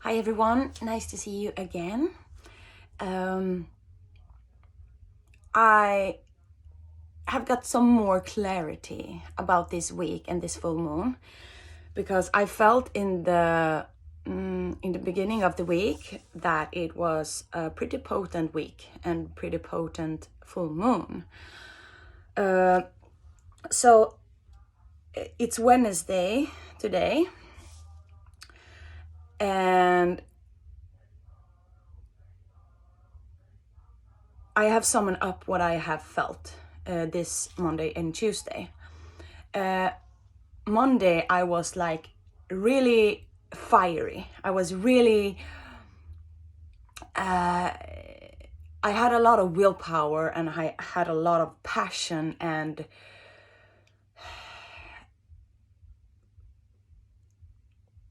Hi everyone, nice to see you again. I have got some more clarity about this week and this full moon because I felt in the beginning of the week that it was a pretty potent week and pretty potent full moon. So it's Wednesday today, and I have summoned up what I have felt this Monday and Tuesday. Monday I was like really fiery. I was really I had a lot of willpower and I had a lot of passion, and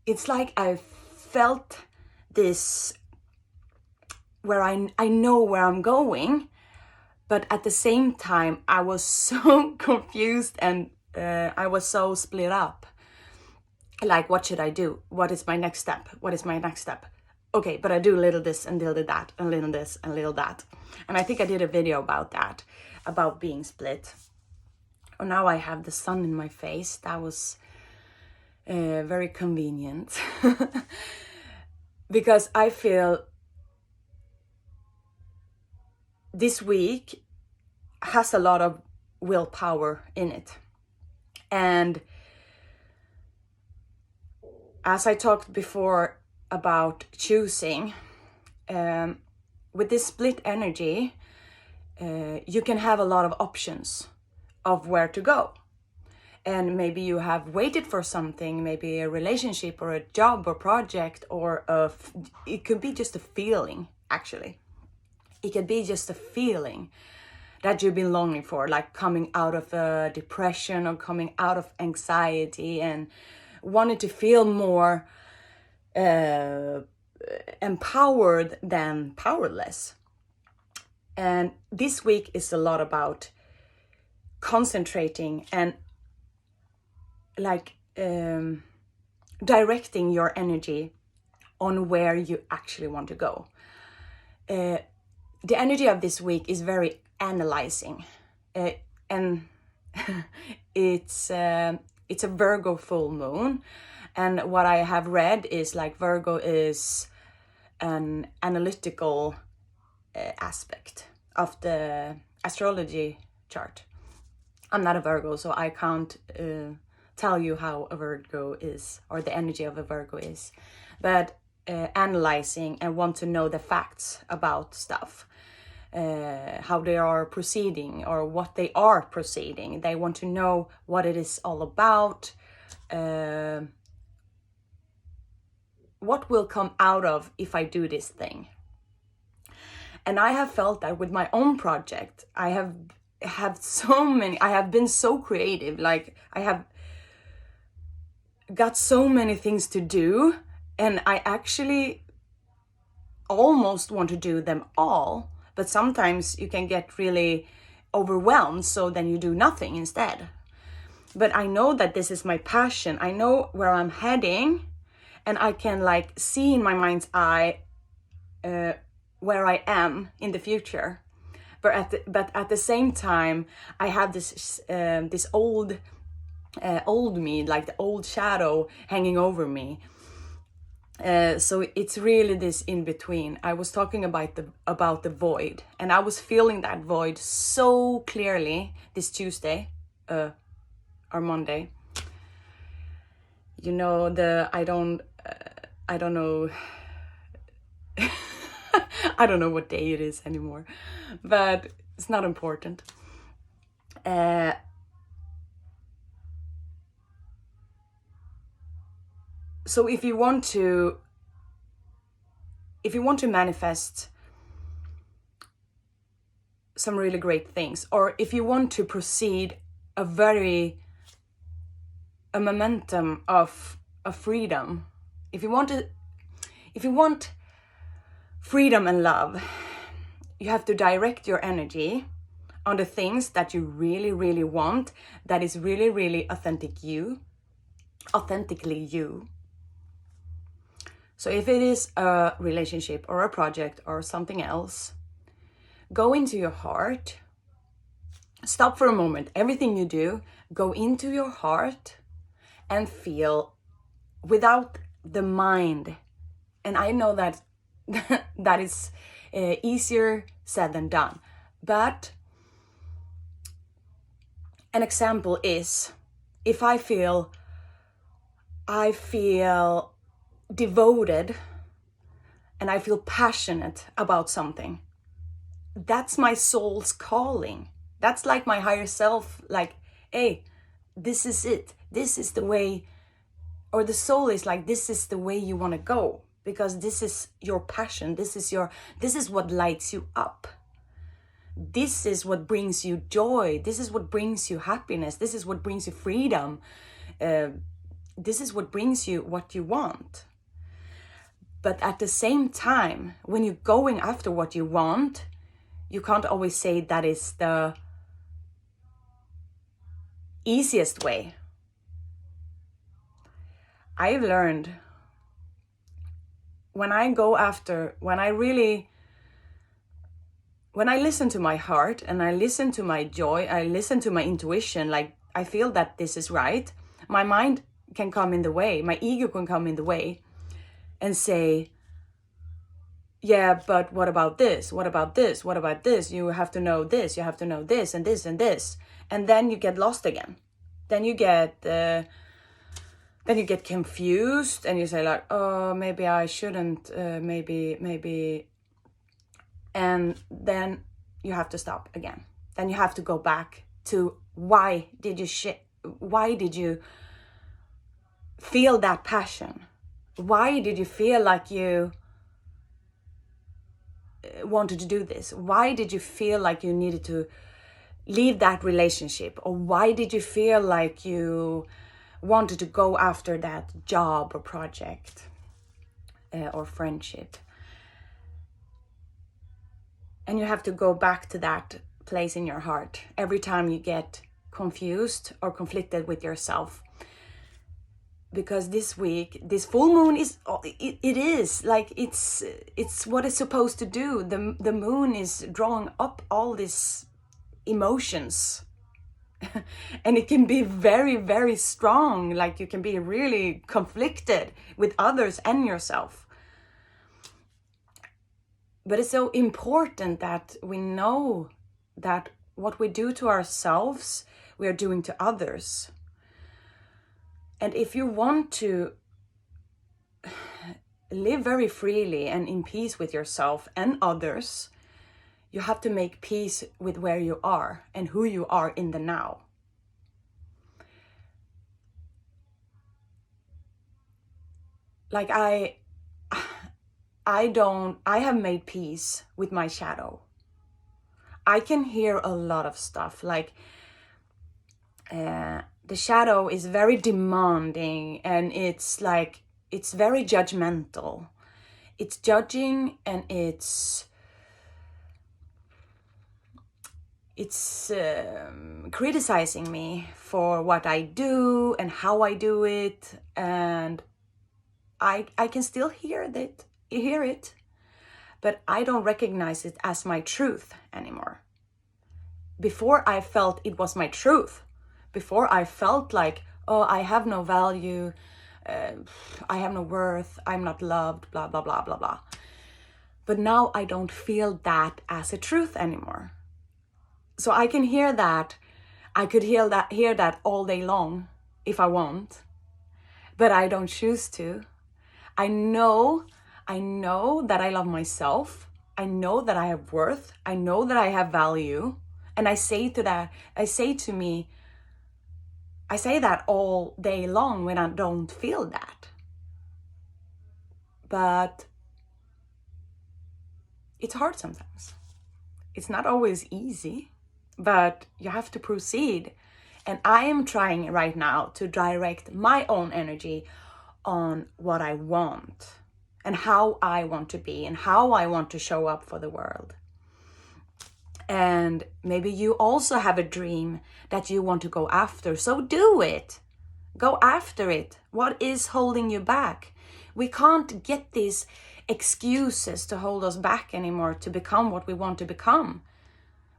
it's like I felt this where I know where I'm going, but at the same time I was so confused and I was so split up. Like, what should I do? What is my next step? What is my next step? Okay, but I do a little this and little that and little this and little that. And I think I did a video about that, about being split. Oh, now I have the sun in my face. That was very convenient. Because I feel this week has a lot of willpower in it. And as I talked before about choosing, with this split energy, you can have a lot of options of where to go. And maybe you have waited for something, maybe a relationship or a job or project, or it could be just a feeling, actually. It could be just a feeling that you've been longing for, like coming out of a depression or coming out of anxiety and wanted to feel more empowered than powerless. And this week is a lot about concentrating and like directing your energy on where you actually want to go. The energy of this week is very analyzing, and it's a Virgo full moon. And what I have read is like Virgo is an analytical aspect of the astrology chart. I'm not a Virgo, so I can't tell you how a Virgo is or the energy of a Virgo is. But analyzing and want to know the facts about stuff. How they are proceeding or what they are proceeding. They want to know what it is all about, what will come out of if I do this thing. And I have felt that with my own project. I have been so creative, like I have got so many things to do, and I actually almost want to do them all. But sometimes you can get really overwhelmed, so then you do nothing instead. But I know that this is my passion. I know where I'm heading, and I can like see in my mind's eye where I am in the future. But at the same time, I have this old me, like the old shadow hanging over me. So it's really this in between. I was talking about the void, and I was feeling that void so clearly this Tuesday or Monday. You know, I don't know I don't know what day it is anymore, but it's not important. So if you want to manifest some really great things, or if you want to proceed a momentum of freedom, if you want freedom and love, you have to direct your energy on the things that you really, really want, that is really, really authentically you. So if it is a relationship or a project or something else, go into your heart. Stop for a moment. Everything you do, go into your heart and feel without the mind. And I know that that is easier said than done. But an example is if I feel devoted and I feel passionate about something, that's my soul's calling. That's like my higher self, like, hey, this is it. This is the way, or the soul is like, this is the way you want to go, because this is your passion. This is what lights you up. This is what brings you joy. This is what brings you happiness. This is what brings you freedom. This is what brings you what you want. But at the same time, when you're going after what you want, you can't always say that is the easiest way. I've learned when I listen to my heart and I listen to my joy, I listen to my intuition, like I feel that this is right, my mind can come in the way, my ego can come in the way and say, yeah, but what about this? What about this? What about this? You have to know this, you have to know this and this and this. And then you get lost again. Then you get confused and you say like, oh, maybe I shouldn't, maybe. And then you have to stop again. Then you have to go back to why did you feel that passion? Why did you feel like you wanted to do this? Why did you feel like you needed to leave that relationship? Or why did you feel like you wanted to go after that job or project or friendship? And you have to go back to that place in your heart every time you get confused or conflicted with yourself. Because this week, this full moon is, it is like, it's what it's supposed to do. The moon is drawing up all these emotions. And it can be very, very strong. Like you can be really conflicted with others and yourself. But it's so important that we know that what we do to ourselves, we are doing to others. And if you want to live very freely and in peace with yourself and others, you have to make peace with where you are and who you are in the now. Like I have made peace with my shadow. I can hear a lot of stuff, like the shadow is very demanding and it's very judgmental. It's judging and it's criticizing me for what I do and how I do it, and I can still hear it, but I don't recognize it as my truth anymore. Before I felt it was my truth. Before I felt like, oh, I have no value, I have no worth, I'm not loved, blah, blah, blah, blah, blah. But now I don't feel that as a truth anymore. So I can hear that. I could hear that all day long if I want, but I don't choose to. I know that I love myself. I know that I have worth. I know that I have value. And I say that all day long when I don't feel that. But it's hard sometimes. It's not always easy, but you have to proceed. And I am trying right now to direct my own energy on what I want and how I want to be and how I want to show up for the world. And maybe you also have a dream that you want to go after. So do it. Go after it. What is holding you back? We can't get these excuses to hold us back anymore to become what we want to become.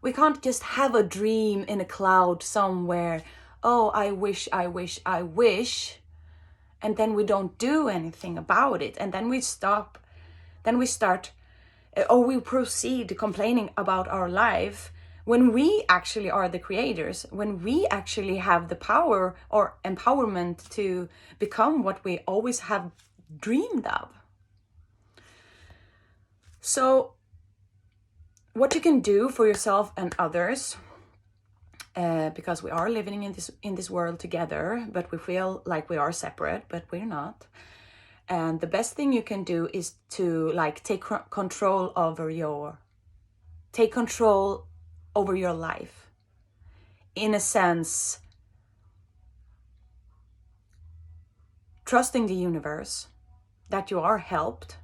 We can't just have a dream in a cloud somewhere. Oh, I wish, I wish, I wish. And then we don't do anything about it. And then we stop. Then we start, or we proceed complaining about our life when we actually are the creators, when we actually have the power or empowerment to become what we always have dreamed of. So what you can do for yourself and others, because we are living in this world together, but we feel like we are separate, but we're not. And the best thing you can do is to like take control over your life. In a sense, trusting the universe that you are helped,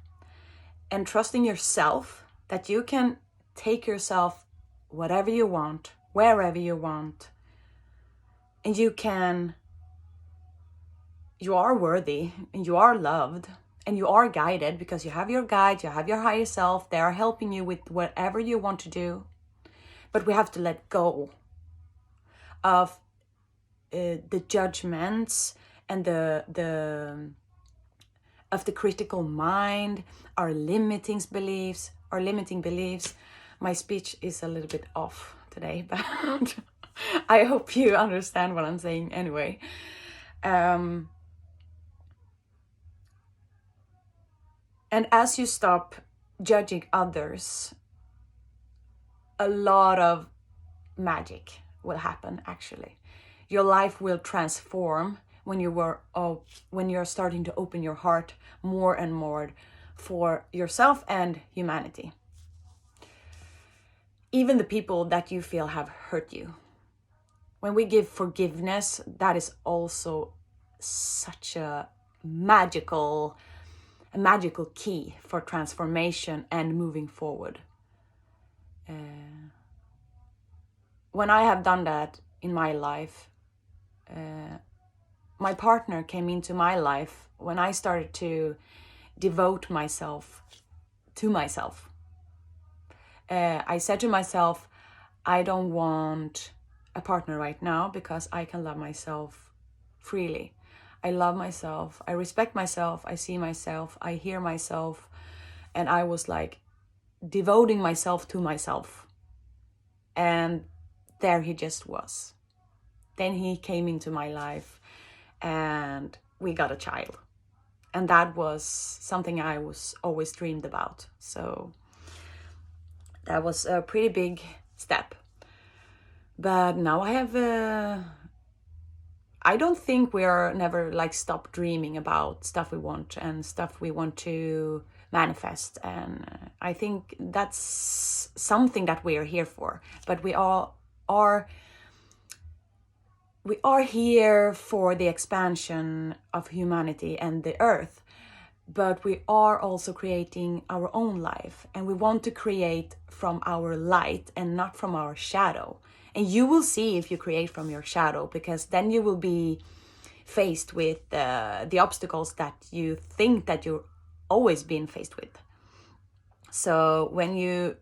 and trusting yourself that you can take yourself whatever you want, wherever you want, and you are worthy, and you are loved, and you are guided, because you have your guide, you have your higher self. They are helping you with whatever you want to do. But we have to let go of the judgments and of the critical mind, our limiting beliefs. My speech is a little bit off today, but I hope you understand what I'm saying anyway. And as you stop judging others, a lot of magic will happen, actually. Your life will transform when you're starting to open your heart more and more for yourself and humanity. Even the people that you feel have hurt you. When we give forgiveness, that is also such a magical key for transformation and moving forward. When I have done that in my life, my partner came into my life when I started to devote myself to myself. I said to myself, I don't want a partner right now because I can love myself freely. I love myself, I respect myself, I see myself, I hear myself, and I was like devoting myself to myself. And there he just was. Then he came into my life and we got a child. And that was something I was always dreamed about. So that was a pretty big step. But now I have I don't think we are never like stop dreaming about stuff we want and stuff we want to manifest. And I think that's something that we are here for. But we are here for the expansion of humanity and the earth. But we are also creating our own life. And we want to create from our light and not from our shadow. And you will see if you create from your shadow, because then you will be faced with the obstacles that you think that you've always been faced with. So when you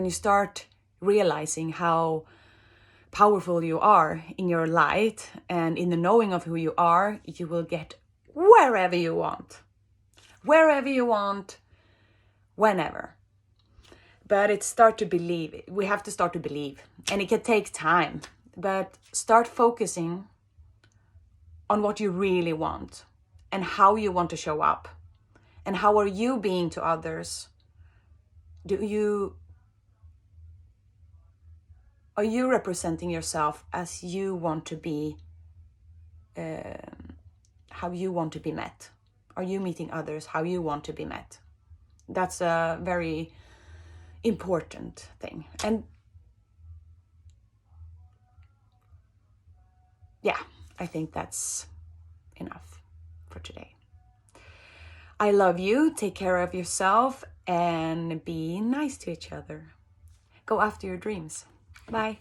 start realizing how powerful you are in your light and in the knowing of who you are, you will get wherever you want, whenever. But we have to start to believe, and it can take time, but start focusing on what you really want and how you want to show up and how are you being to others. Are you representing yourself as you want to be, how you want to be met? Are you meeting others how you want to be met? That's a very important thing. And yeah, I think that's enough for today. I love you. Take care of yourself and be nice to each other. Go after your dreams. Bye.